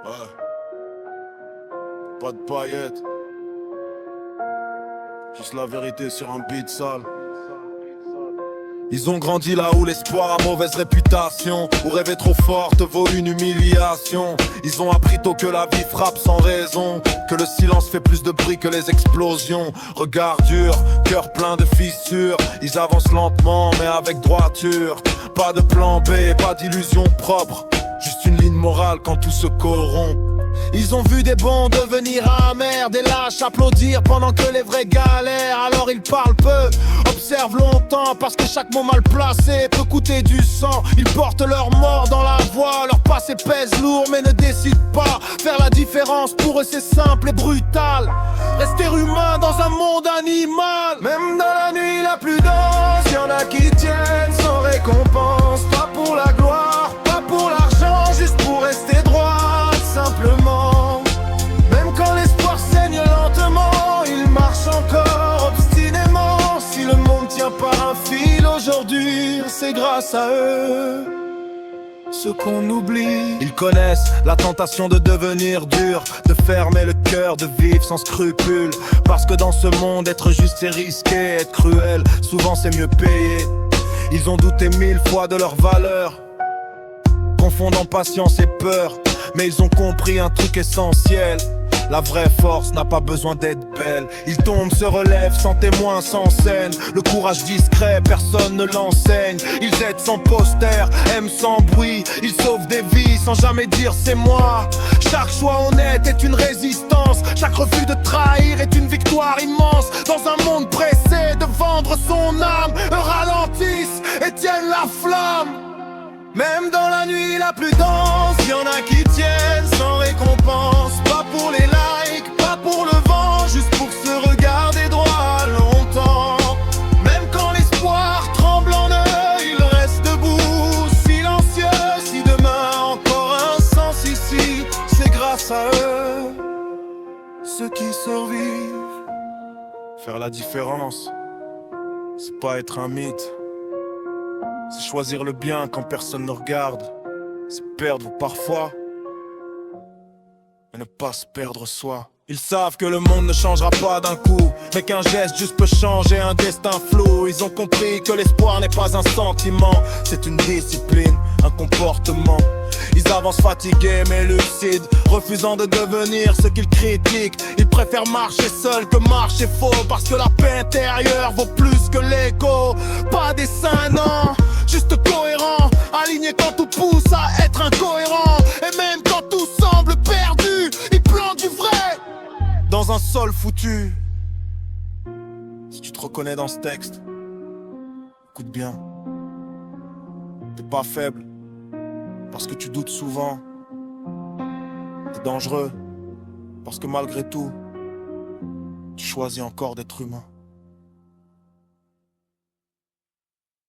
Ouais. Pas de paillettes. Juste la vérité sur un beat sale. Ils ont grandi là où l'espoir a mauvaise réputation, où rêver trop fort te vaut une humiliation. Ils ont appris tôt que la vie frappe sans raison, que le silence fait plus de bruit que les explosions. Regard dur, cœur plein de fissures. Ils avancent lentement mais avec droiture. Pas de plan B, pas d'illusion propre, juste une ligne morale quand tout se corrompt. Ils ont vu des bons devenir amers, des lâches applaudir pendant que les vrais galèrent. Alors ils parlent peu, observent longtemps, parce que chaque mot mal placé peut coûter du sang. Ils portent leur mort dans la voix, leur passé pèse lourd mais ne décident pas. Faire la différence pour eux c'est simple et brutal, rester humain dans un monde animal. Même dans la nuit la plus dense, y'en a qui tiennent sans récompense. Pas pour la gloire, pas pour l'argent, juste pour rester droit, simplement. Même quand l'espoir saigne lentement, ils marchent encore obstinément. Si le monde tient par un fil aujourd'hui, c'est grâce à eux. Ce qu'on oublie, ils connaissent la tentation de devenir dur, de fermer le cœur, de vivre sans scrupules. Parce que dans ce monde, être juste c'est risqué, être cruel, souvent c'est mieux payé. Ils ont douté 1000 fois de leur valeur, confondant patience et peur. Mais ils ont compris un truc essentiel: la vraie force n'a pas besoin d'être belle. Ils tombent, se relèvent, sans témoin, sans scène. Le courage discret, personne ne l'enseigne. Ils aident sans poster, aiment sans bruit. Ils sauvent des vies sans jamais dire c'est moi. Chaque choix honnête est une résistance. Chaque refus de trahir est une victoire immense. Dans un monde pressé de vendre son âme, eux ralentissent et tiennent la flamme. Même dans la nuit la plus dense, y'en a qui tiennent sans récompense. Pas pour les likes, pas pour le vent, juste pour se regarder droit longtemps. Même quand l'espoir tremble en eux, ils restent debout, silencieux. Si demain encore un sens ici, c'est grâce à eux, ceux qui survivent. Faire la différence, c'est pas être un mythe, c'est choisir le bien quand personne ne regarde. C'est perdre parfois, mais ne pas se perdre soi. Ils savent que le monde ne changera pas d'un coup, mais qu'un geste juste peut changer un destin flou. Ils ont compris que l'espoir n'est pas un sentiment, c'est une discipline, un comportement. Ils avancent fatigués mais lucides, refusant de devenir ce qu'ils critiquent. Ils préfèrent marcher seuls que marcher faux, parce que la paix intérieure vaut plus que l'ego. Pas des saints, non, juste cohérent, aligné quand tout pousse à être incohérent. Et même quand tout semble perdu, ils plantent du vrai dans un sol foutu. Si tu te reconnais dans ce texte, écoute bien. T'es pas faible parce que tu doutes souvent. T'es dangereux parce que malgré tout, tu choisis encore d'être humain.